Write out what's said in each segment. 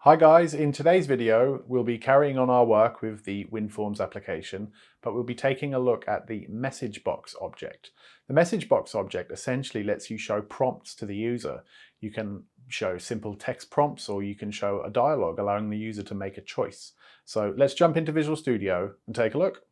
Hi guys, in today's video we'll be carrying on our work with the WinForms application, but we'll be taking a look at the message box object. The message box object essentially lets you show prompts to the user. You can show simple text prompts or you can show a dialogue allowing the user to make a choice. So let's jump into Visual Studio and take a look.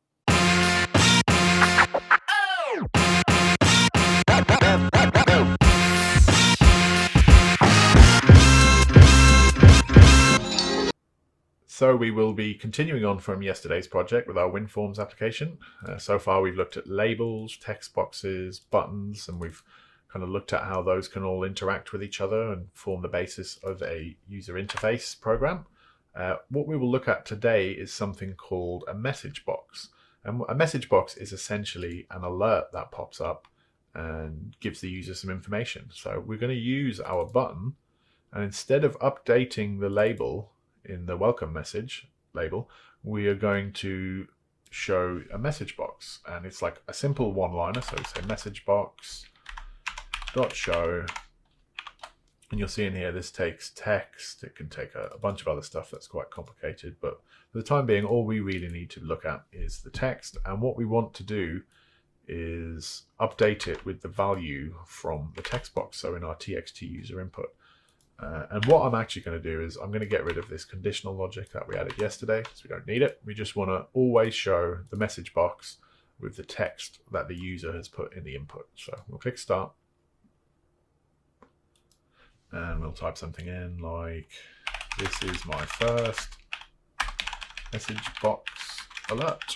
So we will be continuing on from yesterday's project with our WinForms application. So far we've looked at labels, text boxes, buttons, and we've kind of looked at how those can all interact with each other and form the basis of a user interface program. What we will look at today is something called a message box. And a message box is essentially an alert that pops up and gives the user some information. So we're going to use our button, and instead of updating the label in the welcome message label, we are going to show a message box, and it's like a simple one-liner. So we say message box dot show, and you'll see in here this takes text. It can take a bunch of other stuff that's quite complicated, but for the time being all we really need to look at is the text, and what we want to do is update it with the value from the text box, so in our txt user input. And what I'm actually going to do is I'm going to get rid of this conditional logic that we added yesterday, because we don't need it. We just want to always show the message box with the text that the user has put in the input. So we'll click start, and we'll type something in like, this is my first message box alert,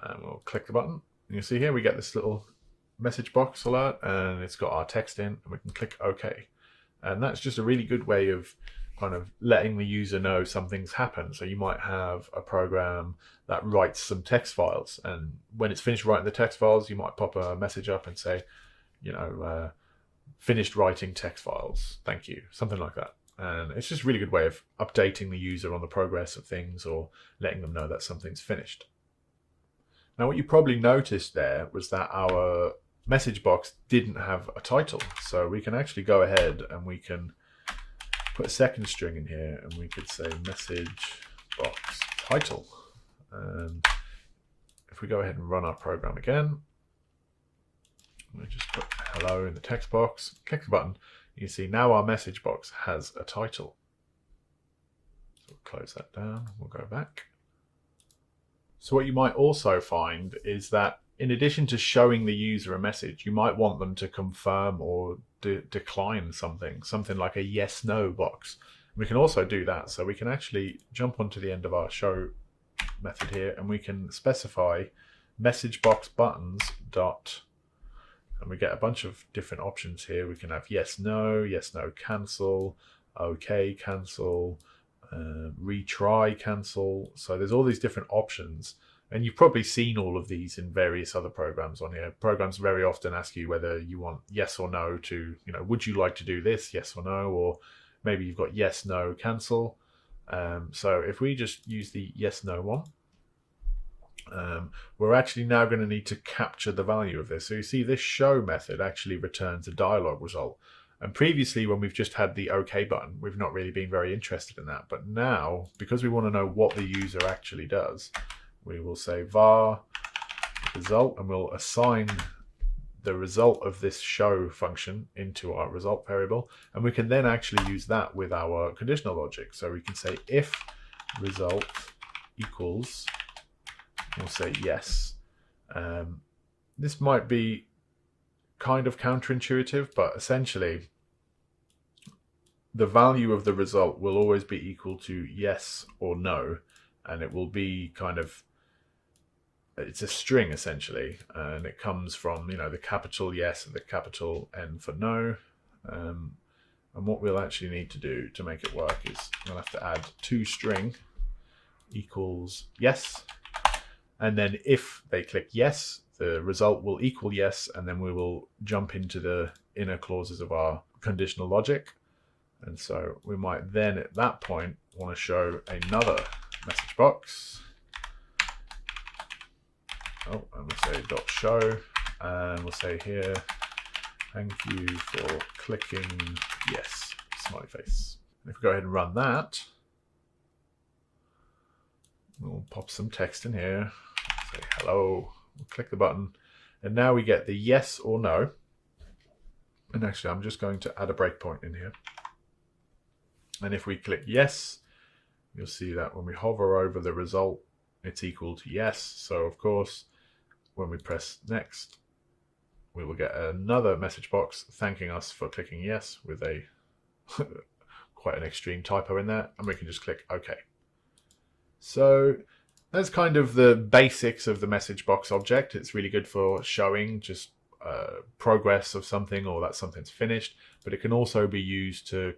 and we'll click the button. And you'll see here we get this little message box alert, and it's got our text in, and we can click OK. And that's just a really good way of kind of letting the user know something's happened. So you might have a program that writes some text files, and when it's finished writing the text files, you might pop a message up and say, finished writing text files, thank you, something like that. And it's just a really good way of updating the user on the progress of things or letting them know that something's finished. Now, what you probably noticed there was that our message box didn't have a title, so we can actually go ahead and we can put a second string in here, and we could say message box title. And if we go ahead and run our program again, we just put hello in the text box, click the button, you see now our message box has a title. So we'll close that down, we'll go back. So what you might also find is that in addition to showing the user a message, you might want them to confirm or decline something like a yes/no box. We can also do that. So we can actually jump onto the end of our show method here, and we can specify message box buttons dot, and we get a bunch of different options here. We can have yes, no cancel, okay cancel, retry cancel. So there's all these different options. And you've probably seen all of these in various other programs on here. Programs very often ask you whether you want yes or no to, would you like to do this, yes or no, or maybe you've got yes, no, cancel. So if we just use the yes, no one, we're actually now going to need to capture the value of this. So you see this show method actually returns a dialog result. And previously, when we've just had the OK button, we've not really been very interested in that. But now, because we want to know what the user actually does, we will say var result, and we'll assign the result of this show function into our result variable. And we can then actually use that with our conditional logic. So we can say if result equals, we'll say yes. This might be kind of counterintuitive, but essentially the value of the result will always be equal to yes or no, and it will be kind of, it's a string essentially, and it comes from the capital yes and the capital N for no. And what we'll actually need to do to make it work is we'll have to add toString equals yes, and then if they click yes, the result will equal yes, and then we will jump into the inner clauses of our conditional logic. And so we might then at that point want to show another message box. And we'll say dot show, and we'll say here, thank you for clicking yes, smiley face. If we go ahead and run that, we'll pop some text in here, say hello, we'll click the button, and now we get the yes or no. And actually, I'm just going to add a breakpoint in here. And if we click yes, you'll see that when we hover over the result, it's equal to yes. So of course, when we press next, we will get another message box thanking us for clicking yes with a quite an extreme typo in there. And we can just click OK. So that's kind of the basics of the message box object. It's really good for showing just progress of something, or that something's finished, but it can also be used to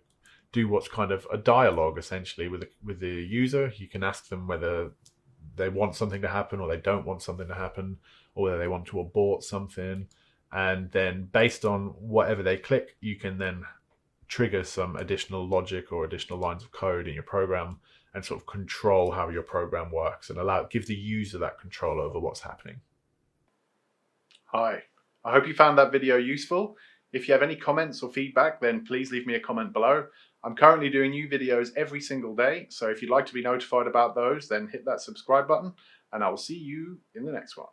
do what's kind of a dialogue essentially with the user. You can ask them whether they want something to happen or they don't want something to happen, or whether they want to abort something, and then based on whatever they click, you can then trigger some additional logic or additional lines of code in your program and sort of control how your program works and give the user that control over what's happening. Hi, I hope you found that video useful. If you have any comments or feedback, then please leave me a comment below. I'm currently doing new videos every single day, so if you'd like to be notified about those, then hit that subscribe button, and I will see you in the next one.